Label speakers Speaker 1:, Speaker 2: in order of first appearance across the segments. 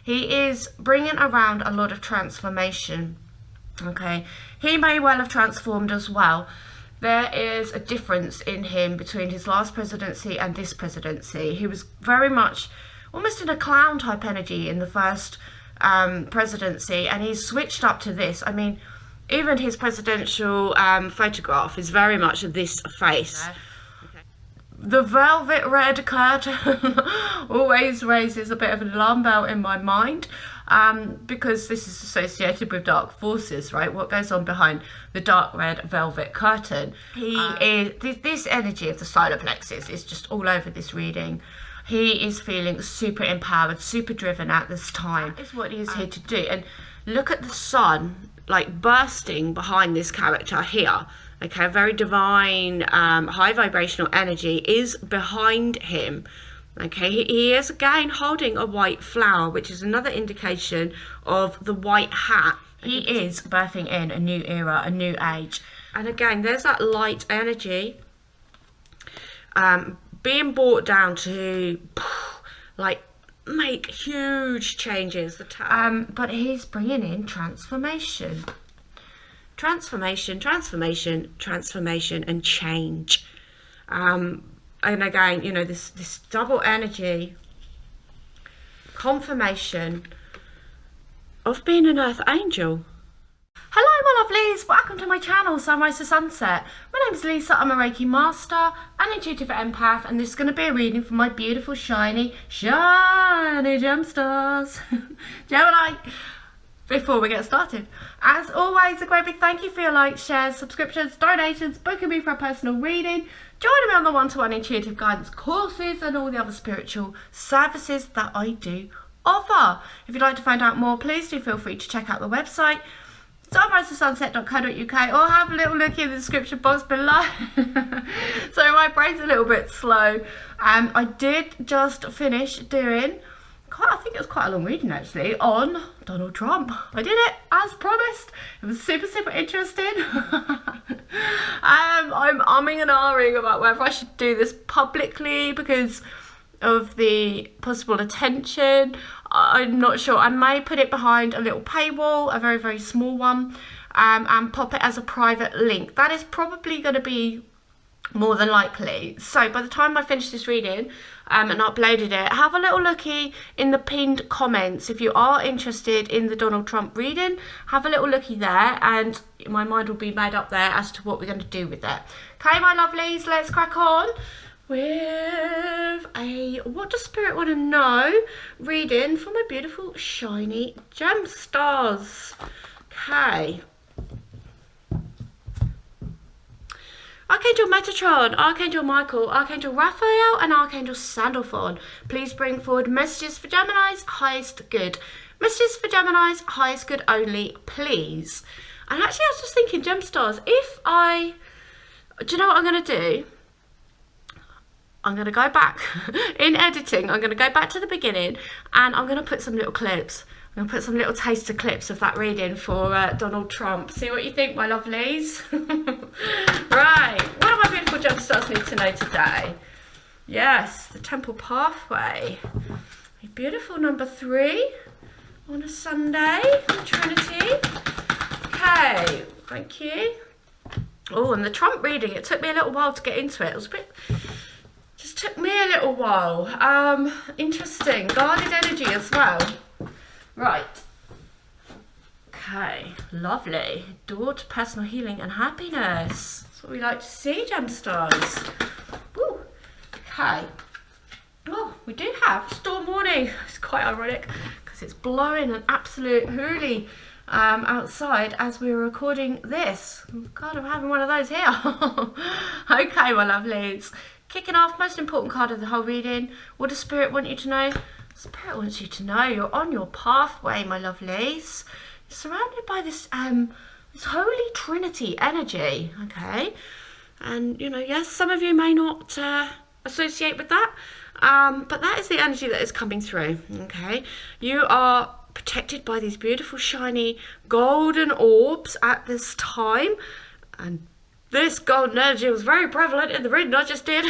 Speaker 1: He is bringing around a lot of transformation. Okay, he may well have transformed as well. There is a difference in him between his last presidency and this presidency. He was very much almost in a clown type energy in the first presidency, and he's switched up to this. I mean, even his presidential photograph is very much this face. Okay. The velvet red curtain always raises a bit of an alarm bell in my mind, because this is associated with dark forces, right? What goes on behind the dark red velvet curtain? He is this energy of the solar plexus is just all over this reading. He is feeling super empowered, super driven at this time. That is what he is here to do. And look at the sun like bursting behind this character here. Okay, very divine, high vibrational energy is behind him. Okay, he is again holding a white flower, which is another indication of the white hat. He is birthing in a new era, a new age. And again, there's that light energy being brought down to like make huge changes. But he's bringing in transformation. Transformation, transformation, transformation, and change. And again, you know, this double energy, confirmation of being an earth angel. Hello my lovelies, welcome to my channel, Sunrise to Sunset. My name is Lisa, I'm a Reiki Master, an intuitive empath, and this is going to be a reading for my beautiful shiny Gemstars. Gemini. Before we get started, as always, a great big thank you for your likes, shares, subscriptions, donations, booking me for a personal reading, joining me on the one-to-one intuitive guidance courses and all the other spiritual services that I do offer. If you'd like to find out more, please do feel free to check out the website sunrisetosunset.co.uk or have a little look in the description box below. So my brain's a little bit slow. I did just finish doing I think it was quite a long reading actually on Donald Trump. I did it as promised. It was super interesting. I'm umming and ahhing about whether I should do this publicly because of the possible attention. I'm not sure. I may put it behind a little paywall, a very small one, and pop it as a private link. That is probably going to be more than likely. So by the time I finish this reading and uploaded it, have a little looky in the pinned comments. If you are interested in the Donald Trump reading, have a little looky there and my mind will be made up there as to what we're going to do with it. Okay my lovelies, let's crack on with a what does spirit want to know reading for my beautiful shiny Gemstars. Okay. Archangel Metatron, Archangel Michael, Archangel Raphael and Archangel Sandalphon, please bring forward messages for Gemini's highest good. Messages for Gemini's highest good only, please. And actually I was just thinking, Gemstars, do you know what I'm going to do? I'm going to go back in editing. I'm going to go back to the beginning and I'm going to put some little clips. I'm going to put some little taster clips of that reading for Donald Trump. See what you think, my lovelies. Right, what do my beautiful Gemstars need to know today? Yes, the Temple Pathway. A beautiful number 3 on a Sunday, the Trinity. Okay, thank you. Oh, and the Trump reading, it took me a little while to get into it. It was a bit... just took me a little while. Interesting, guarded energy as well. Right. Okay, lovely. Door to personal healing and happiness. That's what we like to see, Gemstars. Woo. Okay. Oh, we do have storm warning. It's quite ironic because it's blowing an absolute hoolie outside as we're recording this. God, I'm having one of those here. Okay, my lovelies. Kicking off, most important card of the whole reading. What does Spirit want you to know? Spirit wants you to know you're on your pathway, my lovelies. You're surrounded by this this Holy Trinity energy, okay? And, you know, yes, some of you may not associate with that, but that is the energy that is coming through, okay? You are protected by these beautiful, shiny, golden orbs at this time, and this golden energy was very prevalent in the reading I just did.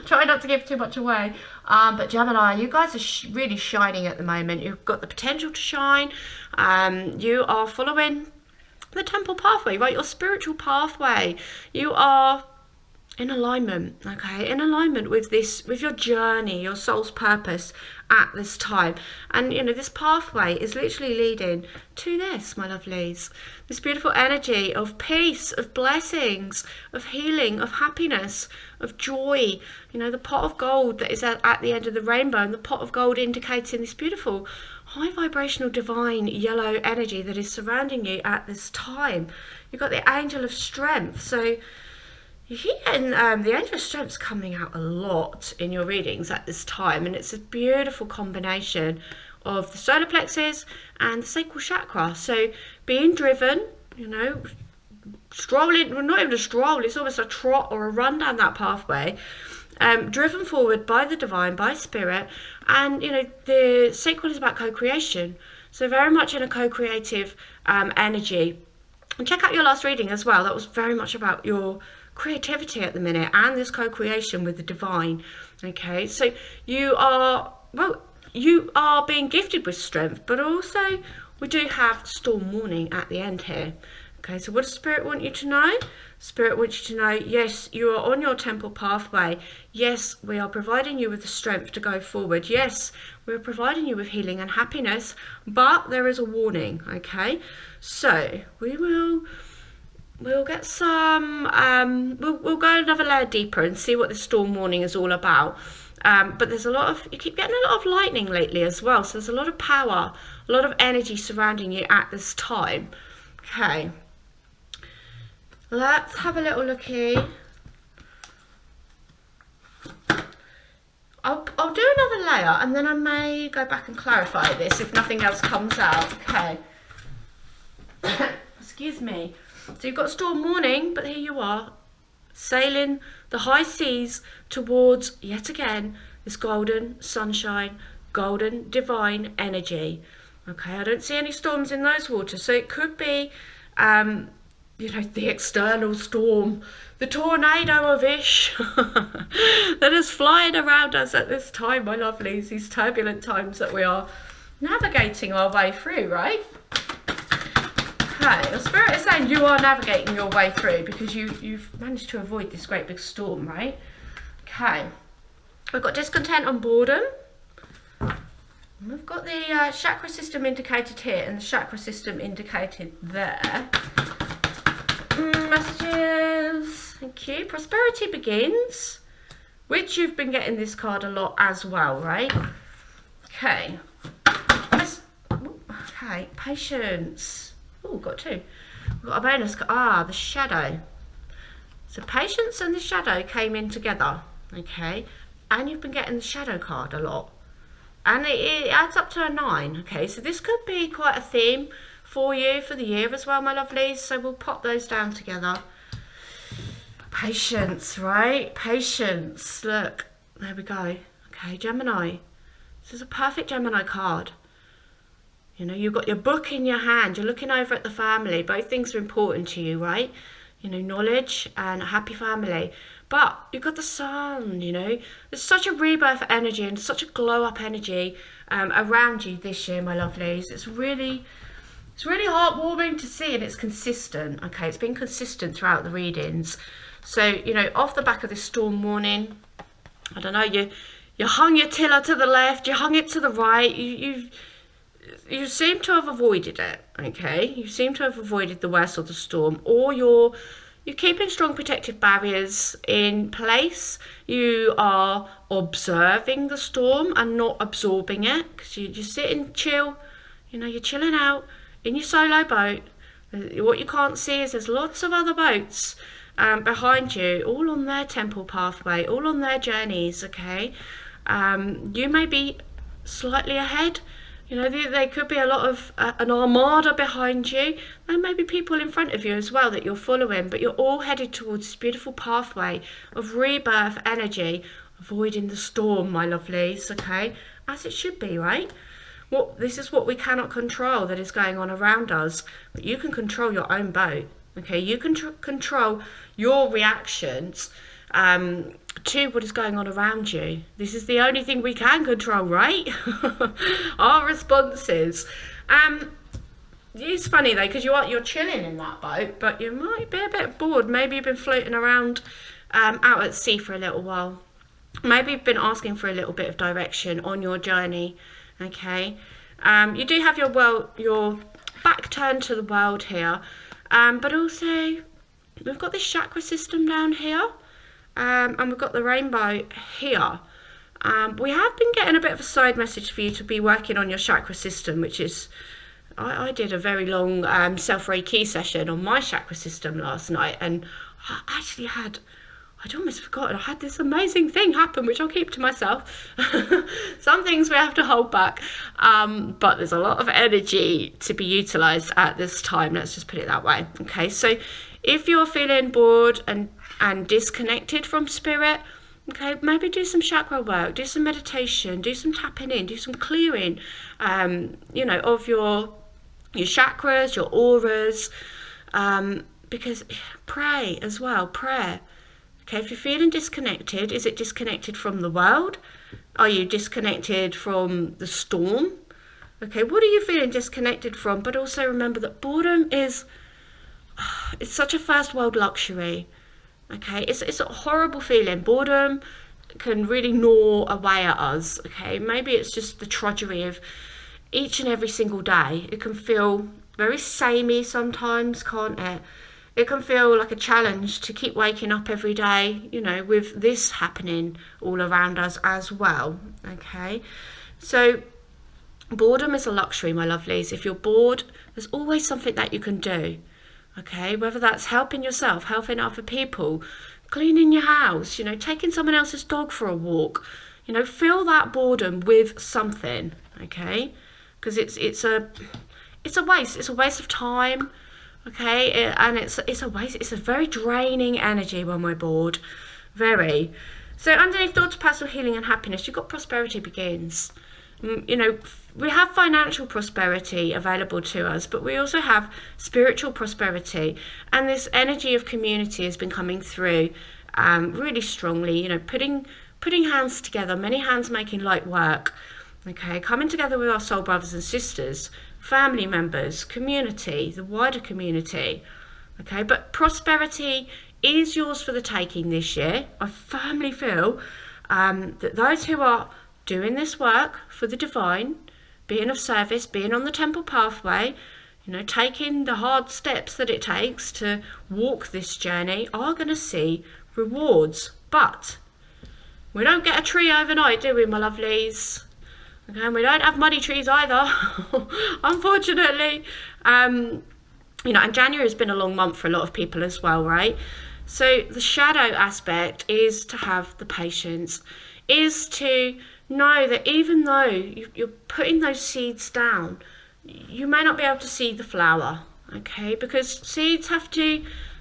Speaker 1: Try not to give too much away. But Gemini, you guys are really shining at the moment. You've got the potential to shine. You are following the temple pathway, right? Your spiritual pathway. You are in alignment, okay, in alignment with this, with your journey, your soul's purpose at this time. And you know, this pathway is literally leading to this, my lovelies, this beautiful energy of peace, of blessings, of healing, of happiness, of joy. You know, the pot of gold that is at the end of the rainbow, and the pot of gold indicating this beautiful high vibrational divine yellow energy that is surrounding you at this time. You've got the angel of strength. So you're getting the angel of strength's coming out a lot in your readings at this time, and it's a beautiful combination of the solar plexus and the sacral chakra. So being driven, you know, strolling, well, not even a stroll, it's almost a trot or a run down that pathway, driven forward by the divine, by spirit. And you know, the sacral is about co-creation, so very much in a co-creative energy. And check out your last reading as well, that was very much about your creativity at the minute and this co-creation with the divine. Okay, so you are, well, you are being gifted with strength, but also we do have storm warning at the end here. Okay, so what does Spirit want you to know? Spirit wants you to know, yes, you are on your temple pathway. Yes, we are providing you with the strength to go forward. Yes, we are providing you with healing and happiness, but there is a warning. Okay, so we'll get some, we'll go another layer deeper and see what the storm warning is all about. But there's a lot of, you keep getting a lot of lightning lately as well. So there's a lot of power, a lot of energy surrounding you at this time. Okay, let's have a little look here. I'll do another layer and then I may go back and clarify this if nothing else comes out. Okay. Excuse me. So you've got storm warning, but here you are, sailing the high seas towards, yet again, this golden sunshine, golden divine energy. Okay, I don't see any storms in those waters, so it could be, you know, the external storm, the tornado of Ish that is flying around us at this time, my lovelies, these turbulent times that we are navigating our way through, right? Okay, your spirit is saying you are navigating your way through because you've managed to avoid this great big storm, right? Okay, we've got discontent on boredom. We've got the chakra system indicated here and the chakra system indicated there. Messages, thank you. Prosperity begins, which you've been getting this card a lot as well, right? Okay. Okay, patience. Oh, got two. We've got a bonus card. The shadow. So patience and the shadow came in together. Okay. And you've been getting the shadow card a lot. And it adds up to a 9. Okay. So this could be quite a theme for you for the year as well, my lovelies. So we'll pop those down together. Patience, right? Patience. Look. There we go. Okay, Gemini. This is a perfect Gemini card. You know, you've got your book in your hand, you're looking over at the family. Both things are important to you, right? You know, knowledge and a happy family. But you've got the sun, you know. There's such a rebirth energy and such a glow up energy around you this year, my lovelies. It's really heartwarming to see, and it's consistent, okay? It's been consistent throughout the readings. So, you know, off the back of this storm warning, I don't know, you hung your tiller to the left, you hung it to the right, you seem to have avoided it, okay? You seem to have avoided the worst of the storm, or you're keeping strong protective barriers in place. You are observing the storm and not absorbing it, because you're sitting chill, you know, you're chilling out in your solo boat. What you can't see is there's lots of other boats behind you, all on their temple pathway, all on their journeys, okay? You may be slightly ahead. You know, there could be a lot of an armada behind you. There may be people in front of you as well that you're following, but you're all headed towards this beautiful pathway of rebirth energy, avoiding the storm, my lovelies, okay? As it should be, right? This is what we cannot control that is going on around us, but you can control your own boat, Okay, you can control your reactions to what is going on around you. This is the only thing we can control, right? Our responses. It's funny though, because you're chilling in that boat, but you might be a bit bored. Maybe you've been floating around out at sea for a little while. Maybe you've been asking for a little bit of direction on your journey. Okay, you do have your back turned to the world here, but also we've got this chakra system down here, and we've got the rainbow here. We have been getting a bit of a side message for you to be working on your chakra system, which is, I did a very long self-Reiki session on my chakra system last night, and I actually I'd almost forgotten, I had this amazing thing happen, which I'll keep to myself. Some things we have to hold back, but there's a lot of energy to be utilised at this time, let's just put it that way. Okay, so if you're feeling bored and disconnected from spirit, okay, maybe do some chakra work, do some meditation, do some tapping in, do some clearing, you know, of your chakras, your auras, because pray as well, prayer. Okay, if you're feeling disconnected, is it disconnected from the world? Are you disconnected from the storm? Okay, what are you feeling disconnected from? But also remember that boredom it's such a first world luxury. Okay, it's a horrible feeling. Boredom can really gnaw away at us. Okay, maybe it's just the trudgery of each and every single day. It can feel very samey sometimes, can't it? It can feel like a challenge to keep waking up every day, you know, with this happening all around us as well. Okay, so boredom is a luxury, my lovelies. If you're bored, there's always something that you can do. Okay, whether that's helping yourself, helping other people, cleaning your house, you know, taking someone else's dog for a walk, you know, fill that boredom with something. Okay, because it's a waste. It's a waste of time. Okay, and it's a waste. It's a very draining energy when we're bored, very. So underneath thoughts, personal healing and happiness, you've got prosperity begins. You know, we have financial prosperity available to us, but we also have spiritual prosperity, and this energy of community has been coming through really strongly. You know, putting hands together, many hands making light work. Okay, coming together with our soul brothers and sisters, family members, community, the wider community. Okay, but prosperity is yours for the taking this year. I firmly feel that those who are doing this work for the divine, being of service, being on the temple pathway, you know, taking the hard steps that it takes to walk this journey, are going to see rewards. But we don't get a tree overnight, do we, my lovelies? Okay, and we don't have money trees either, unfortunately. You know, and January has been a long month for a lot of people as well, right? So the shadow aspect is to have the patience, is to know that even though you're putting those seeds down, you may not be able to see the flower, okay? Because seeds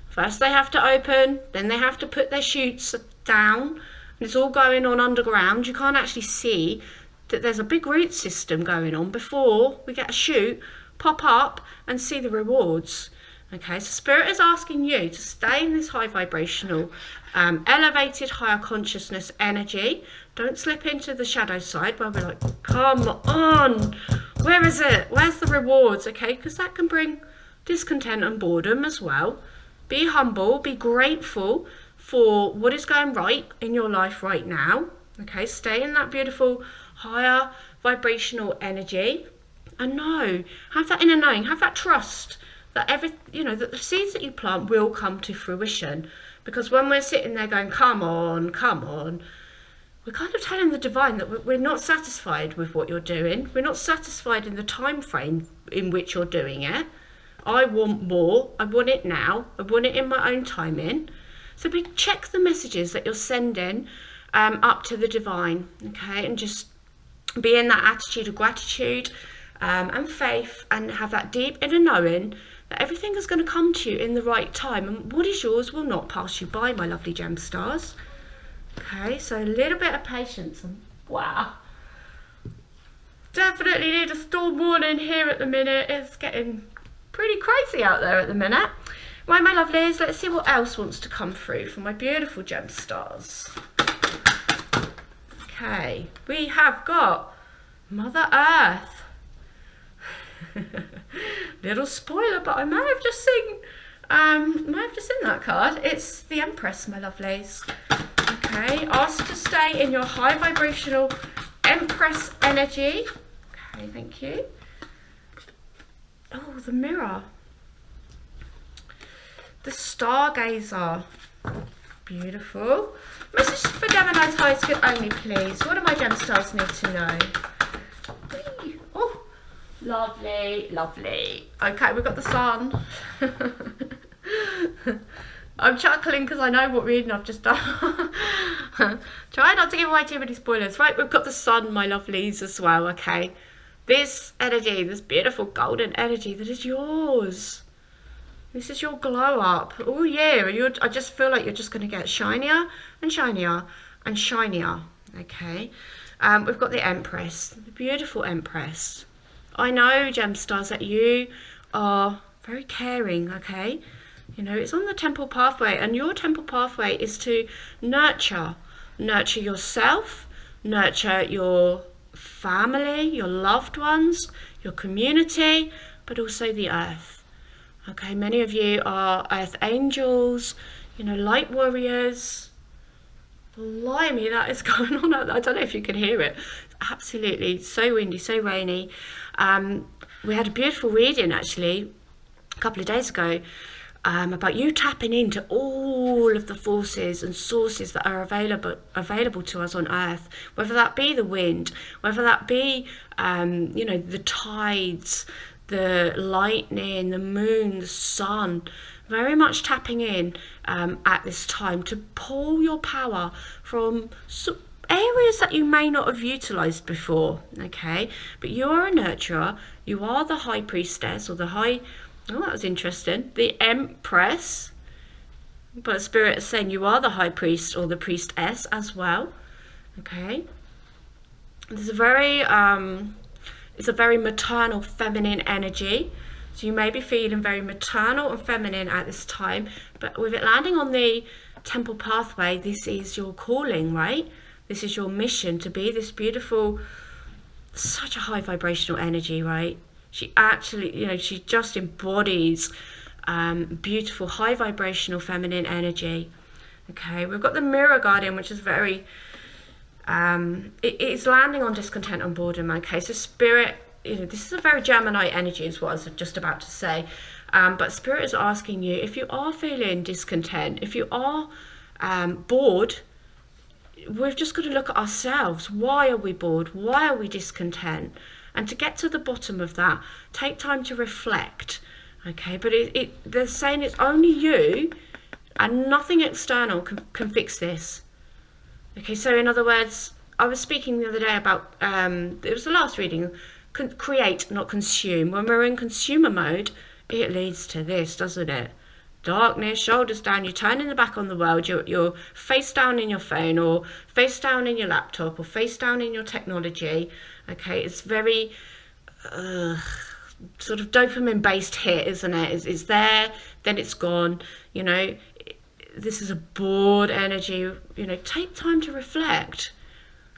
Speaker 1: first they have to open, then they have to put their shoots down, and it's all going on underground. You can't actually see that there's a big root system going on before we get a shoot, pop up and see the rewards. Okay, so Spirit is asking you to stay in this high vibrational, elevated, higher consciousness energy. Don't slip into the shadow side where we're like, come on, where is it? Where's the rewards? Okay, because that can bring discontent and boredom as well. Be humble, be grateful for what is going right in your life right now. Okay, stay in that beautiful higher vibrational energy, and have that inner knowing, have that trust that that the seeds that you plant will come to fruition. Because when we're sitting there going, come on, we're kind of telling the divine that we're not satisfied with what you're doing. We're not satisfied in the time frame in which you're doing it. I want more. I want it now. I want it in my own timing. So check the messages that you're sending up to the divine, okay, and just be in that attitude of gratitude and faith, and have that deep inner knowing that everything is going to come to you in the right time, and what is yours will not pass you by, my lovely gem stars. Okay, so a little bit of patience, and wow, definitely need a storm warning here at the minute. It's getting pretty crazy out there at the minute. Right, my lovelies, let's see what else wants to come through for my beautiful gem stars. Okay, we have got Mother Earth. Little spoiler, but I may have just seen that card. It's the Empress, my lovelies. Okay, asked to stay in your high vibrational Empress energy. Okay, thank you. Oh, the Mirror. The Stargazer. Beautiful. Message for Gemini's highest good only, please. What do my gem stars need to know? Whee! Oh, lovely, lovely. Okay, we've got the Sun. I'm chuckling because I know what reading I've just done. Try not to give away too many spoilers. Right, we've got the Sun, my lovelies, as well, okay? This energy, this beautiful golden energy that is yours. This is your glow up. Oh yeah, I just feel like you're just going to get shinier and shinier and shinier. Okay, we've got the Empress, the beautiful Empress. I know, gem stars, that you are very caring. Okay, you know it's on the temple pathway, and your temple pathway is to nurture yourself, nurture your family, your loved ones, your community, but also the earth. Okay, many of you are earth angels, you know, light warriors. Blimey, that is going on. I don't know if you can hear it. It's absolutely so windy, so rainy. We had a beautiful reading actually a couple of days ago about you tapping into all of the forces and sources that are available to us on earth, whether that be the wind, whether that be you know, the tides, the lightning, the moon, the sun. Very much tapping in at this time to pull your power from areas that you may not have utilized before. Okay, but you are a nurturer, you are the high priestess, or the high, oh, that was interesting, the Empress, but Spirit is saying you are the high priest or the priestess as well. Okay, there's a very it's a very maternal, feminine energy. So you may be feeling very maternal and feminine at this time, but with it landing on the temple pathway, this is your calling, right? This is your mission to be this beautiful, such a high vibrational energy, right? She actually, you know, she just embodies beautiful, high vibrational feminine energy. Okay, we've got the Mirror Guardian, which is very, it's landing on discontent and boredom. Okay, so Spirit, you know, this is a very Gemini energy is what I was just about to say, but Spirit is asking you, if you are feeling discontent, if you are bored, we've just got to look at ourselves. Why are we bored? Why are we discontent? And to get to the bottom of that, take time to reflect. Okay, but they're saying it's only you and nothing external can fix this. Okay, so in other words, I was speaking the other day about, it was the last reading, create, not consume. When we're in consumer mode, it leads to this, doesn't it? Darkness, shoulders down, you're turning the back on the world, you're face down in your phone, or face down in your laptop, or face down in your technology. Okay, it's very sort of dopamine based hit, isn't it? It's there, then it's gone. You know, this is a bored energy. You know, take time to reflect.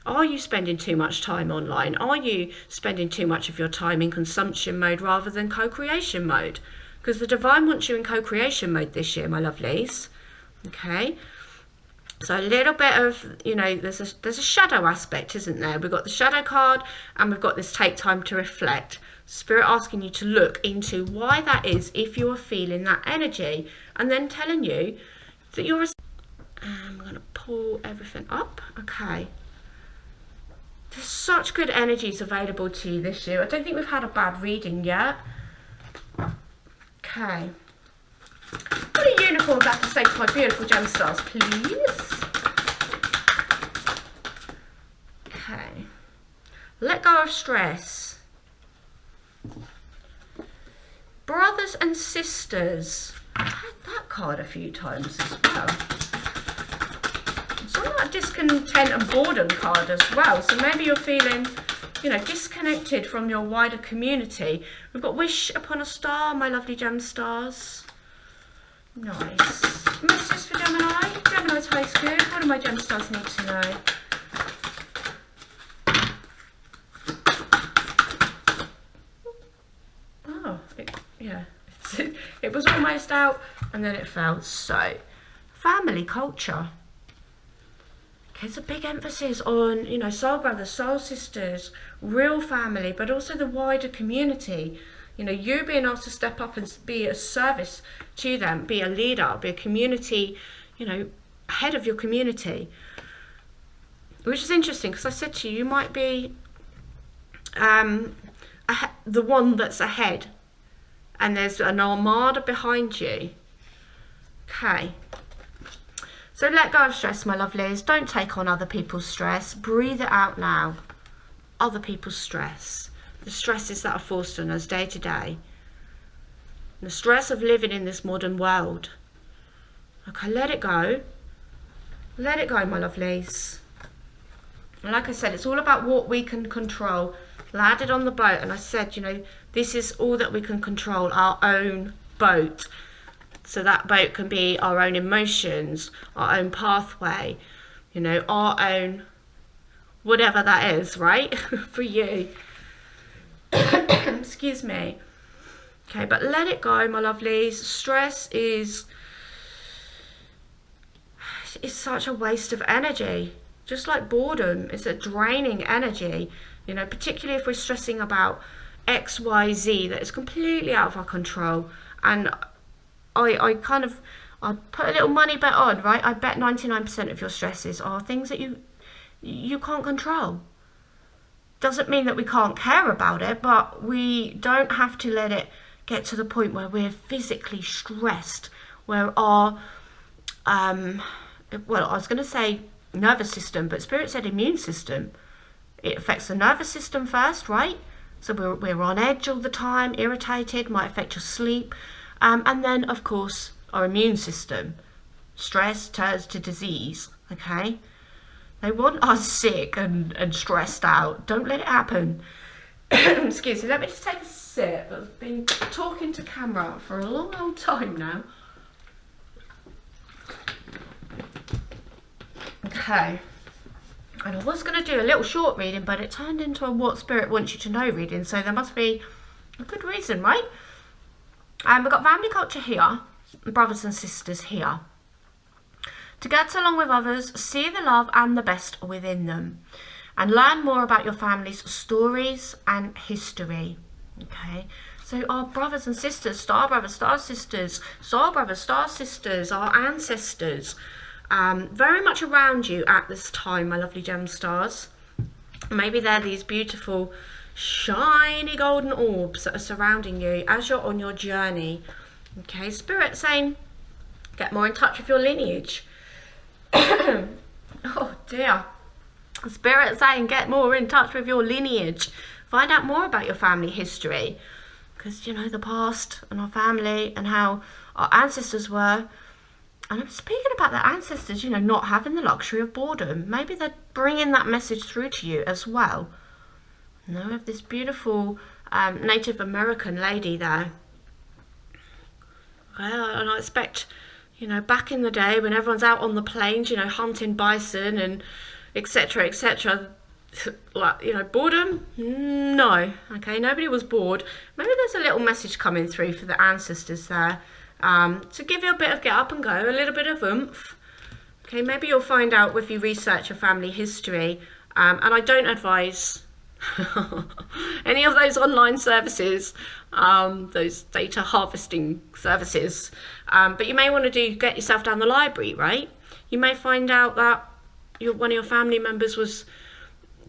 Speaker 1: Are you spending too much time online? Are you spending too much of your time in consumption mode rather than co-creation mode? Because the divine wants you in co-creation mode this year, my lovelies. Okay, so a little bit of, you know, there's a shadow aspect, isn't there? We've got the shadow card and we've got this take time to reflect. Spirit asking you to look into why that is, if you're feeling that energy, and then telling you that you're I'm going to pull everything up. Okay, there's such good energies available to you this year. I don't think we've had a bad reading yet. Okay, what a unicorn would have to say to my beautiful gem stars, please? Okay, let go of stress. Brothers and sisters. I've had that card a few times as well. It's on that discontent and boredom card as well. So maybe you're feeling, you know, disconnected from your wider community. We've got Wish Upon a Star, my lovely gem stars. Nice. Messages for Gemini. Gemini tastes good. What do my GEMSTARS need to know? Oh, yeah. It was almost out and then it fell. So, family culture. There's a big emphasis on, you know, soul brothers, soul sisters, real family, but also the wider community. You know, you being asked to step up and be a service to them, be a leader, be a community, you know, head of your community. Which is interesting because I said to you, you might be the one that's ahead and there's an armada behind you. Okay. So let go of stress, my lovelies. Don't take on other people's stress. Breathe it out now. Other people's stress. The stresses that are forced on us day to day. The stress of living in this modern world. Okay, let it go. Let it go, my lovelies. And like I said, it's all about what we can control. Landed on the boat and I said, you know, this is all that we can control, our own boat. So that boat can be our own emotions, our own pathway, you know, our own, whatever that is, right? For you. Excuse me. Okay, but let it go, my lovelies. Stress is such a waste of energy. Just like boredom, it's a draining energy, you know, particularly if we're stressing about X, Y, Z that is completely out of our control. And I put a little money bet on, right? I bet 99% of your stresses are things that you can't control. Doesn't mean that we can't care about it, but we don't have to let it get to the point where we're physically stressed, where our, well, I was going to say nervous system, but Spirit said immune system. It affects the nervous system first, right? So we're on edge all the time, irritated, might affect your sleep. And then, of course, our immune system. Stress turns to disease, okay? They want us sick and stressed out. Don't let it happen. Excuse me, let me just take a sip. I've been talking to camera for a long old time now. Okay. And I was going to do a little short reading, but it turned into a What Spirit Wants You to Know reading, so there must be a good reason, right? We've got family culture here, brothers and sisters here. To get along with others, see the love and the best within them, and learn more about your family's stories and history. Okay, so our brothers and sisters, star brothers, star sisters, star brothers, star sisters, our ancestors, very much around you at this time, my lovely gem stars. Maybe they're these beautiful shiny golden orbs that are surrounding you as you're on your journey. Okay, Spirit saying get more in touch with your lineage. Oh dear. Spirit saying get more in touch with your lineage. Find out more about your family history, because you know the past and our family and how our ancestors were. And I'm speaking about the ancestors, you know, not having the luxury of boredom. Maybe they're bringing that message through to you as well. You know, we have this beautiful Native American lady there. Well, and I expect, you know, back in the day when everyone's out on the plains, you know, hunting bison and etc., etc., like, you know, boredom? No. Okay, nobody was bored. Maybe there's a little message coming through for the ancestors there. To give you a bit of get up and go, a little bit of oomph. Okay, maybe you'll find out if you research your family history. And I don't advise any of those online services, those data harvesting services. But you may want to get yourself down the library, right? You may find out that one of your family members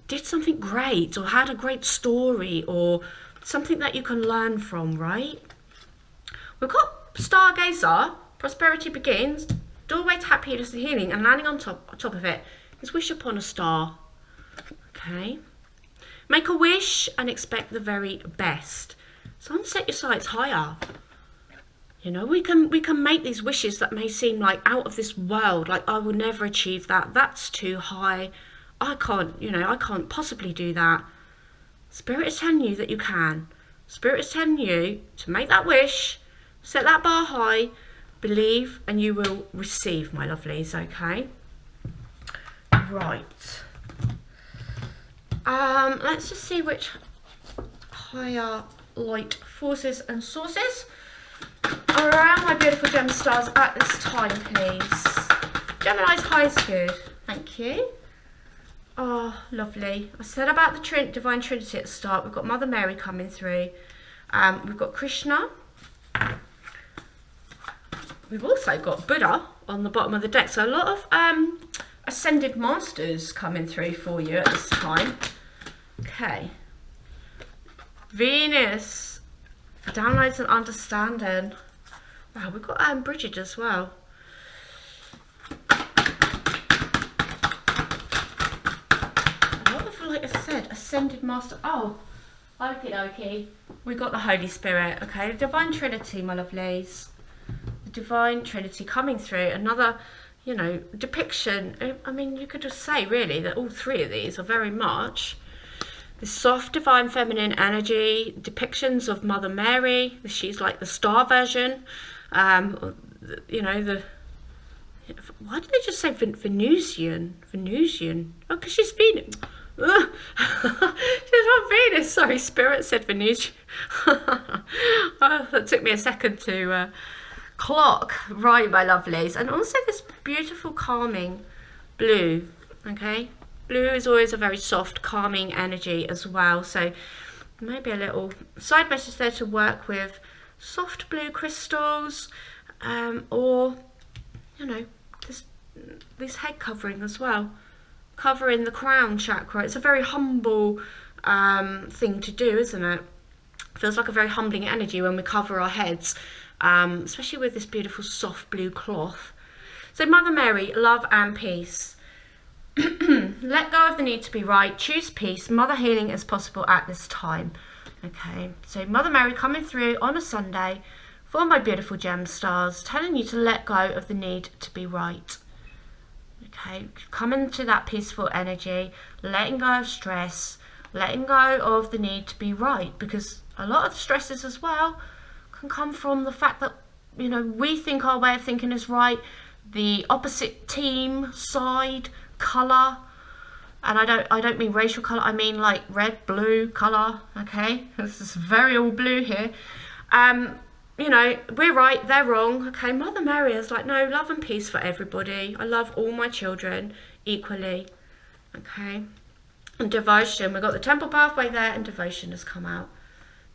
Speaker 1: did something great or had a great story or something that you can learn from, right? We've got Stargazer, prosperity begins, doorway to happiness and healing, and landing on top of it is wish upon a star. Okay, make a wish and expect the very best. So set your sights higher. You know, we can make these wishes that may seem like out of this world, like I will never achieve that, that's too high, I can't, you know, I can't possibly do that. Spirit is telling you that you can. Spirit is telling you to make that wish, set that bar high, believe, and you will receive, my lovelies, okay? Right. Let's just see which higher light forces and sources are around my beautiful gem stars at this time, please. Gemini's high is good. Thank you. Oh, lovely. I said about the Divine Trinity at the start. We've got Mother Mary coming through. We've got Krishna. We've also got Buddha on the bottom of the deck. So a lot of Ascended Masters coming through for you at this time. Okay. Venus. Downloads and understanding. Wow, we've got Bridget as well. Like I said, Ascended Master. Oh, okay. We got the Holy Spirit. Okay, the Divine Trinity, my lovelies. The Divine Trinity coming through. Another, you know, depiction. I mean, you could just say really that all three of these are very much the soft divine feminine energy, depictions of Mother Mary. She's like the star version. You know, why did they just say Venusian? Oh, because she's Venus. She's not Venus. Sorry, Spirit said Venusian. Oh, that took me a second to clock. Right, my lovelies. And also this beautiful calming blue. Okay, blue is always a very soft calming energy as well, so maybe a little side message there to work with soft blue crystals, or you know, this head covering as well, covering the crown chakra. It's a very humble thing to do, isn't it? Feels like a very humbling energy when we cover our heads, especially with this beautiful soft blue cloth. So Mother Mary, love and peace. Let go of the need to be right, choose peace, mother healing as possible at this time. Okay, so Mother Mary coming through on a Sunday for my beautiful gem stars, telling you to let go of the need to be right. Okay, come into that peaceful energy, letting go of stress, letting go of the need to be right, because a lot of the stresses as well can come from the fact that, you know, we think our way of thinking is right, the opposite team, side, colour, and I don't mean racial colour, I mean like red, blue colour, okay? This is very all blue here. You know, we're right, they're wrong, okay? Mother Mary is like, no, love and peace for everybody. I love all my children equally, okay? And devotion, we've got the temple pathway there, and devotion has come out.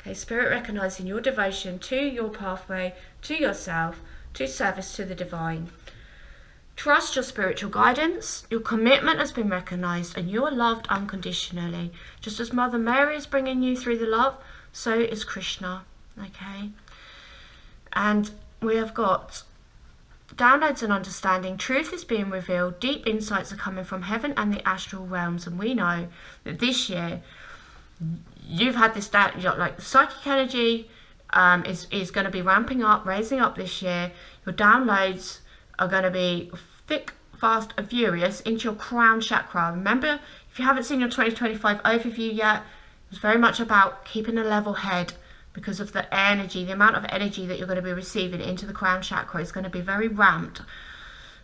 Speaker 1: Okay, Spirit recognising your devotion to your pathway, to yourself, to service to the divine. Trust your spiritual guidance. Your commitment has been recognised and you are loved unconditionally. Just as Mother Mary is bringing you through the love, so is Krishna. Okay. And we have got downloads and understanding. Truth is being revealed. Deep insights are coming from heaven and the astral realms. And we know that this year you've had this, like psychic energy is going to be ramping up, raising up this year. Your downloads are going to be thick, fast, and furious into your crown chakra. Remember, if you haven't seen your 2025 overview yet, it was very much about keeping a level head because of the energy, the amount of energy that you're going to be receiving into the crown chakra is going to be very ramped,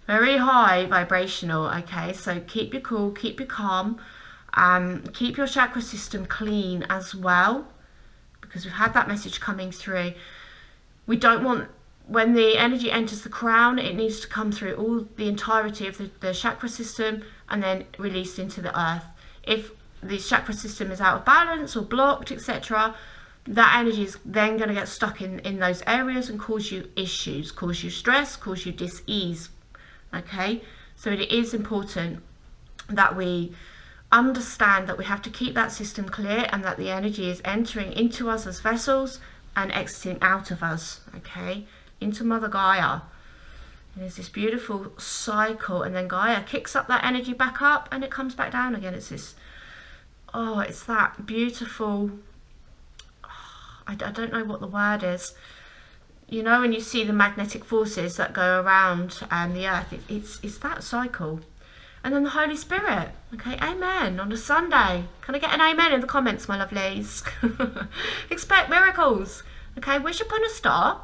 Speaker 1: very high vibrational, okay? So keep your cool, keep your calm, keep your chakra system clean as well, because we've had that message coming through. We don't want, when the energy enters the crown, it needs to come through all the entirety of the chakra system and then released into the earth. If the chakra system is out of balance or blocked, etc., that energy is then going to get stuck in those areas and cause you issues, cause you stress, cause you dis-ease. Okay, so it is important that we understand that we have to keep that system clear and that the energy is entering into us as vessels and exiting out of us, okay, into Mother Gaia. And there's this beautiful cycle, and then Gaia kicks up that energy back up and it comes back down again. It's this, oh, it's that beautiful, I don't know what the word is. You know, when you see the magnetic forces that go around the earth, it's that cycle. And then the Holy Spirit, okay, amen, on a Sunday. Can I get an amen in the comments, my lovelies? Expect miracles, okay, wish upon a star.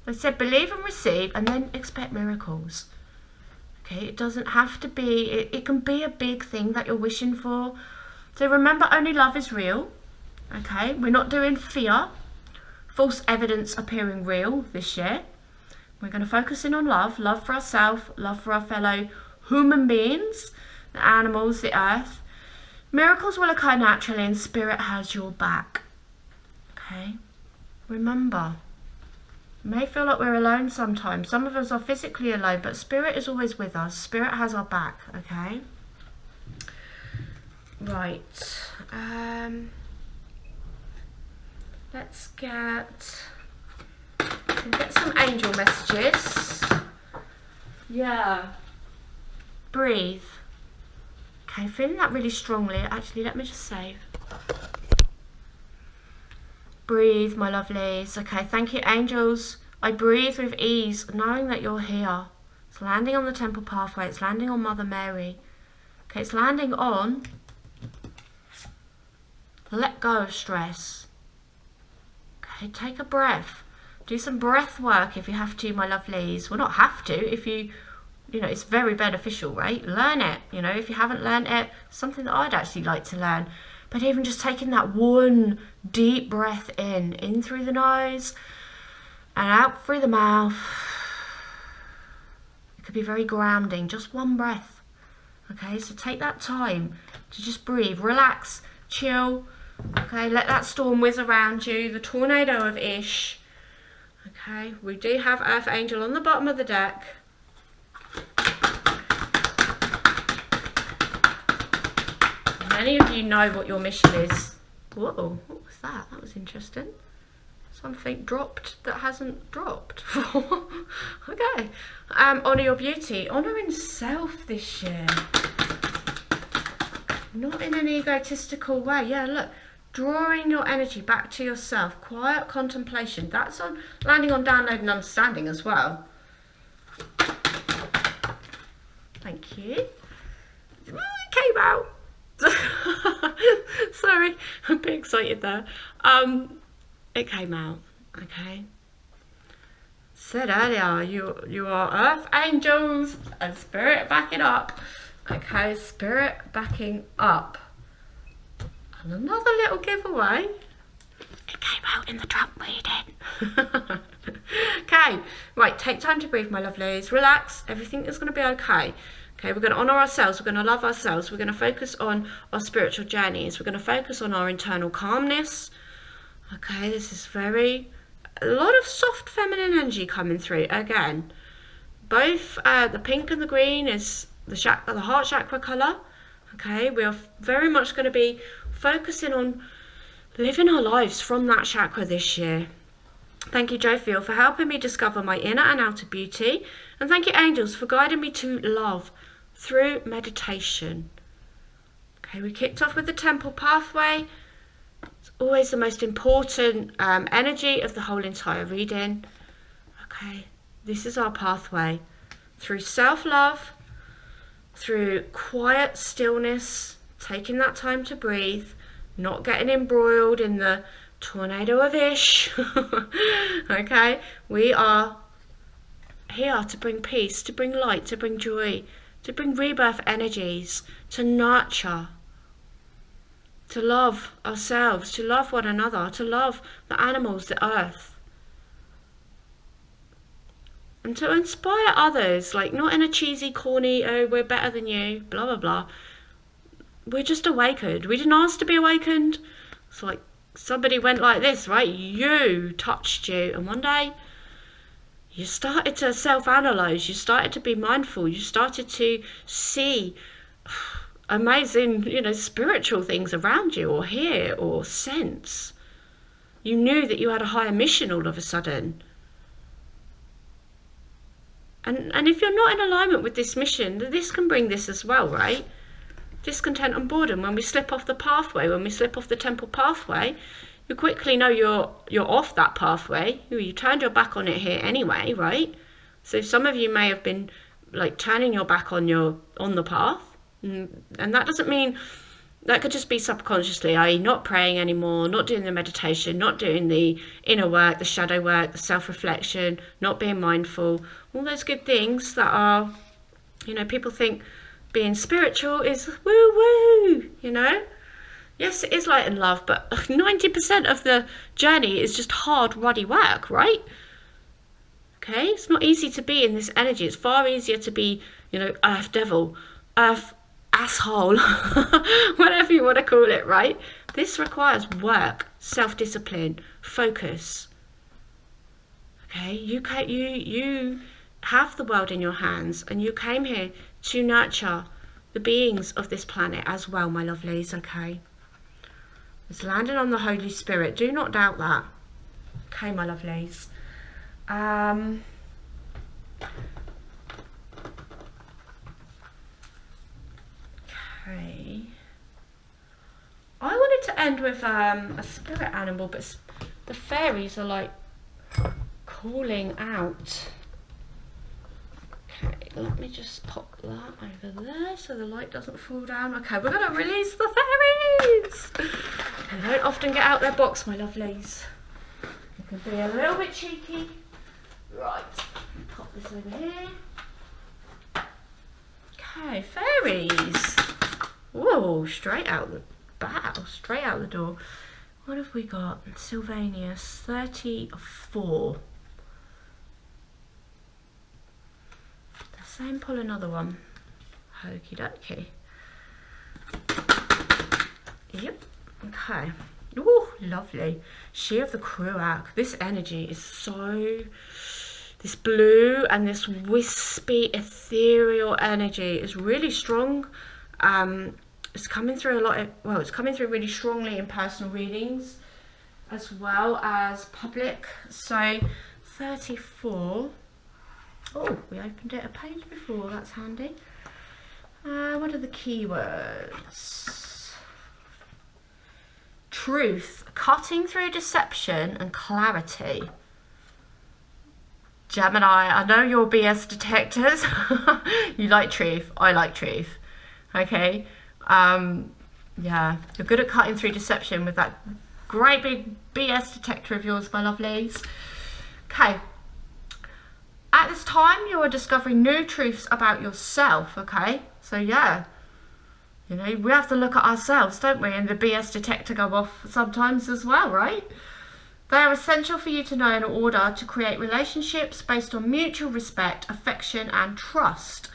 Speaker 1: I said believe and receive, and then expect miracles. Okay, it doesn't have to be, it can be a big thing that you're wishing for. So remember, only love is real. Okay, we're not doing fear, false evidence appearing real this year. We're going to focus in on love, love for ourselves, love for our fellow human beings, the animals, the earth. Miracles will occur naturally, and spirit has your back. Okay, remember, it may feel like we're alone sometimes. Some of us are physically alone, but spirit is always with us. Spirit has our back. Okay, right. Let's get some angel messages. Yeah, breathe. Okay, feeling that really strongly. Actually, let me just save. Breathe, my lovelies. Okay, thank you, angels. I breathe with ease, knowing that you're here. It's landing on the temple pathway. It's landing on Mother Mary. Okay, it's landing on let go of stress. Okay, take a breath. Do some breath work if you have to, my lovelies. Well, not have to. If you know, it's very beneficial, right? Learn it. You know, if you haven't learned it, something that I'd actually like to learn. But even just taking that one deep breath in through the nose and out through the mouth. It could be very grounding, just one breath. Okay, so take that time to just breathe, relax, chill. Okay, let that storm whiz around you, the tornado of Ish. Okay, we do have Earth Angel on the bottom of the deck. Many of you know what your mission is. Whoa, what was that? That was interesting. Something dropped that hasn't dropped. Okay. Honour your beauty. Honouring self this year. Not in an egotistical way. Yeah, look. Drawing your energy back to yourself. Quiet contemplation. That's on landing on download and understanding as well. Thank you. It came out. Sorry, I'm a bit excited there. It came out. Okay. Said earlier, you are Earth Angels and Spirit backing up. Okay, Spirit backing up. And another little giveaway. It came out in the Trump reading. Okay, right, take time to breathe, my lovelies. Relax, everything is going to be okay. Okay, we're going to honour ourselves, we're going to love ourselves, we're going to focus on our spiritual journeys, we're going to focus on our internal calmness. Okay, this is a lot of soft feminine energy coming through. Again, both the pink and the green is the heart chakra colour. Okay, we are very much going to be focusing on living our lives from that chakra this year. Thank you, Joe Field, for helping me discover my inner and outer beauty. And thank you, angels, for guiding me to love through meditation. Okay, we kicked off with the temple pathway. It's always the most important energy of the whole entire reading. Okay, this is our pathway through self-love, through quiet stillness, taking that time to breathe, not getting embroiled in the tornado of Ish. Okay, we are here to bring peace, to bring light, to bring joy, to bring rebirth energies, to nurture, to love ourselves, to love one another, to love the animals, the earth, and to inspire others, like not in a cheesy, corny, oh, we're better than you, blah, blah, blah. We're just awakened. We didn't ask to be awakened. It's like somebody went like this, right? You touched you, and one day you started to self-analyze, you started to be mindful, you started to see amazing, you know, spiritual things around you, or hear, or sense. You knew that you had a higher mission all of a sudden. And if you're not in alignment with this mission, this can bring this as well, right? Discontent and boredom. When we slip off the pathway, when we slip off the temple pathway, you quickly know you're off that pathway. You turned your back on it here anyway, right? So some of you may have been like turning your back on the path, and that doesn't mean That could just be subconsciously, i.e. not praying anymore, not doing the meditation, not doing the inner work, the shadow work, the self-reflection, not being mindful, all those good things that are, you know, people think being spiritual is woo-woo, you know. Yes, it is light and love, but 90% of the journey is just hard, ruddy work, right? Okay, it's not easy to be in this energy. It's far easier to be, you know, earth devil, earth asshole, whatever you want to call it, right? This requires work, self-discipline, focus. Okay, you have the world in your hands, and you came here to nurture the beings of this planet as well, my lovelies. Okay, it's landing on the Holy Spirit. Do not doubt that. Okay, my lovelies. Okay, I wanted to end with a spirit animal, but the fairies are like calling out. Okay, let me just pop that over there so the light doesn't fall down. Okay, we're going to release the fairies. They don't often get out their box, my lovelies. You can be a little bit cheeky. Right, pop this over here. Okay, fairies. Whoa, straight out the bow, straight out the door. What have we got? Sylvanus, 34. The same, pull another one. Okie dokie. Yep, okay. Ooh, lovely. She of the Cruac. This energy is so... This blue and this wispy, ethereal energy is really strong. It's coming through a lot, well, it's coming through really strongly in personal readings as well as public. So 34. Oh, we opened it a page before, that's handy. What are the keywords? Truth, cutting through deception and clarity. Gemini, I know you're BS detectors. You like truth, I like truth. Okay, yeah, you're good at cutting through deception with that great big BS detector of yours, my lovelies. Okay, at this time you are discovering new truths about yourself. Okay, so yeah, you know, we have to look at ourselves, don't we, and the BS detector go off sometimes as well, right? They are essential for you to know in order to create relationships based on mutual respect, affection and trust.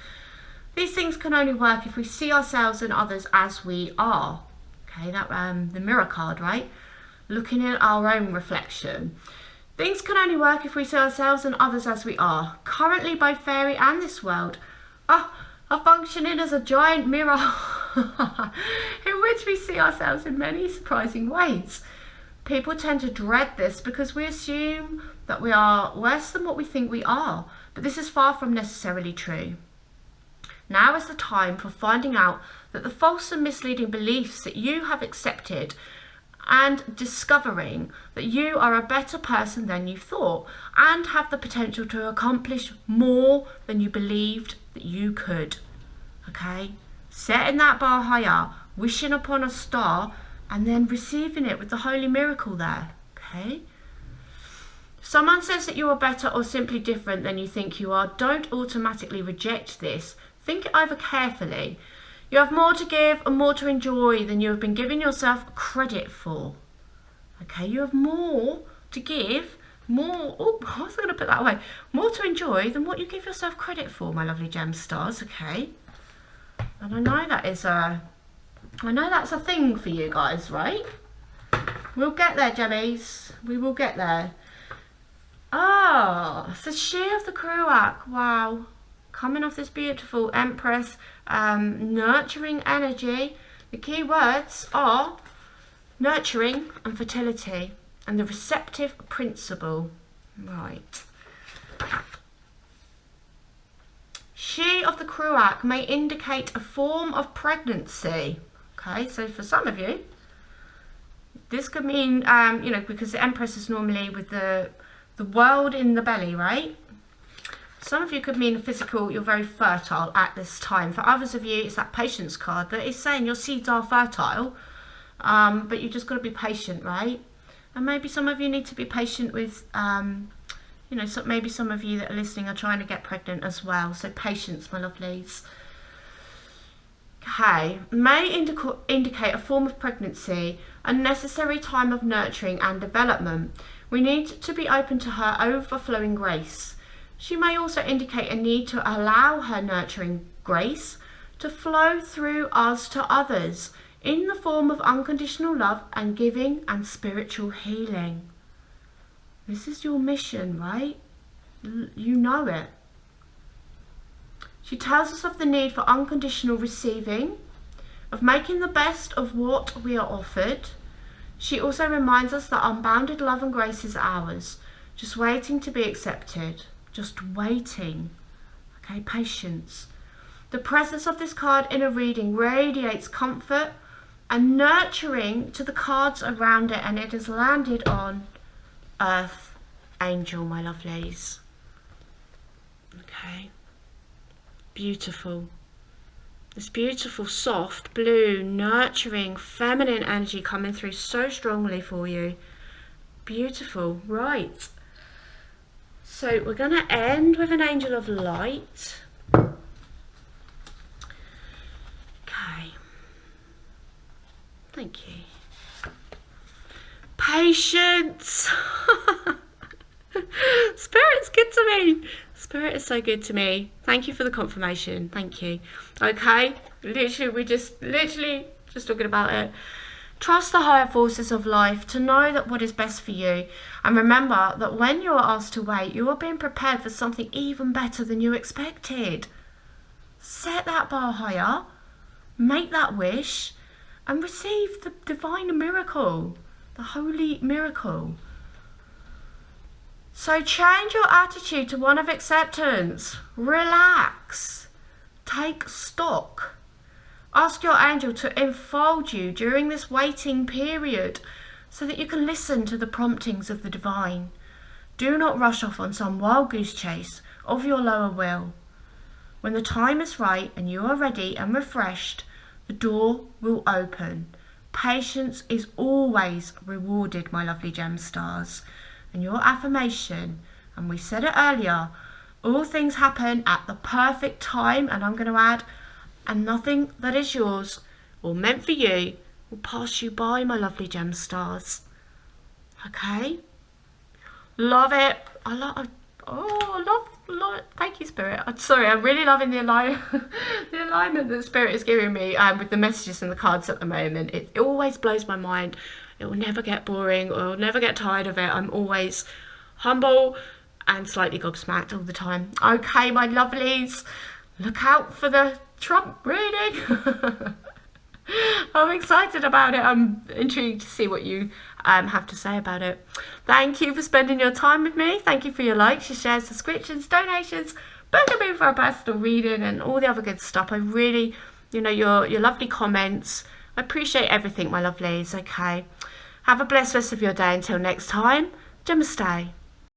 Speaker 1: These things can only work if we see ourselves and others as we are. Okay, that the mirror card, right? Looking at our own reflection. Things can only work if we see ourselves and others as we are. Currently, both fairy and this world are functioning as a giant mirror in which we see ourselves in many surprising ways. People tend to dread this because we assume that we are worse than what we think we are, but this is far from necessarily true. Now is the time for finding out that the false and misleading beliefs that you have accepted and discovering that you are a better person than you thought and have the potential to accomplish more than you believed that you could. Okay? Setting that bar higher, wishing upon a star, and then receiving it with the holy miracle there. Okay? If someone says that you are better or simply different than you think you are, don't automatically reject this. Think it over carefully. You have more to give and more to enjoy than you have been giving yourself credit for. Okay, you have more to give, more, oh, I was going to put that away, more to enjoy than what you give yourself credit for, my lovely GEMSTARS, okay? And I know that is I know that's a thing for you guys, right? We'll get there, Gemmies. We will get there. Ah, it's the She of the Cruac. Wow. Coming off this beautiful Empress, nurturing energy. The key words are nurturing and fertility and the receptive principle. Right. She of the Cruac may indicate a form of pregnancy. Okay, so for some of you, this could mean, you know, because the Empress is normally with the world in the belly, right? Some of you could mean physical, you're very fertile at this time. For others of you, it's that patience card that is saying your seeds are fertile, but you just got to be patient, right? And maybe some of you need to be patient with, you know, so maybe some of you that are listening are trying to get pregnant as well. So patience, my lovelies. Okay, may indicate a form of pregnancy, a necessary time of nurturing and development. We need to be open to her overflowing grace. She may also indicate a need to allow her nurturing grace to flow through us to others in the form of unconditional love and giving and spiritual healing. This is your mission, right? You know it. She tells us of the need for unconditional receiving, of making the best of what we are offered. She also reminds us that unbounded love and grace is ours, just waiting to be accepted, just waiting. Okay, patience. The presence of this card in a reading radiates comfort and nurturing to the cards around it, and it has landed on Earth Angel, my lovelies. Okay. Beautiful. This beautiful, soft, blue, nurturing, feminine energy coming through so strongly for you. Beautiful. Right. So we're going to end with an angel of light. Okay. Thank you. Patience. Spirit's good to me. Spirit is so good to me. Thank you for the confirmation. Thank you. Okay. We're just talking about it. Trust the higher forces of life to know that what is best for you. And remember that when you are asked to wait, you are being prepared for something even better than you expected. Set that bar higher. Make that wish. And receive the divine miracle. The holy miracle. So change your attitude to one of acceptance. Relax. Take stock. Ask your angel to enfold you during this waiting period so that you can listen to the promptings of the divine. Do not rush off on some wild goose chase of your lower will. When the time is right and you are ready and refreshed, the door will open. Patience is always rewarded, my lovely GEMSTARS. And your affirmation, and we said it earlier, all things happen at the perfect time, and I'm going to add, and nothing that is yours or meant for you will pass you by, my lovely GEMSTARS. Okay? Love it. I love it. Thank you, Spirit. I'm sorry, I'm really loving the alignment that Spirit is giving me with the messages and the cards at the moment. It always blows my mind. It will never get boring, or I'll never get tired of it. I'm always humble and slightly gobsmacked all the time. Okay, my lovelies, look out for the Trump reading. I'm excited about it. I'm intrigued to see what you have to say about it. Thank you for spending your time with me. Thank you for your likes, your shares, subscriptions, donations, booking me for a personal reading and all the other good stuff. I really, your lovely comments. I appreciate everything, my lovelies. Okay. Have a blessed rest of your day. Until next time, Namaste.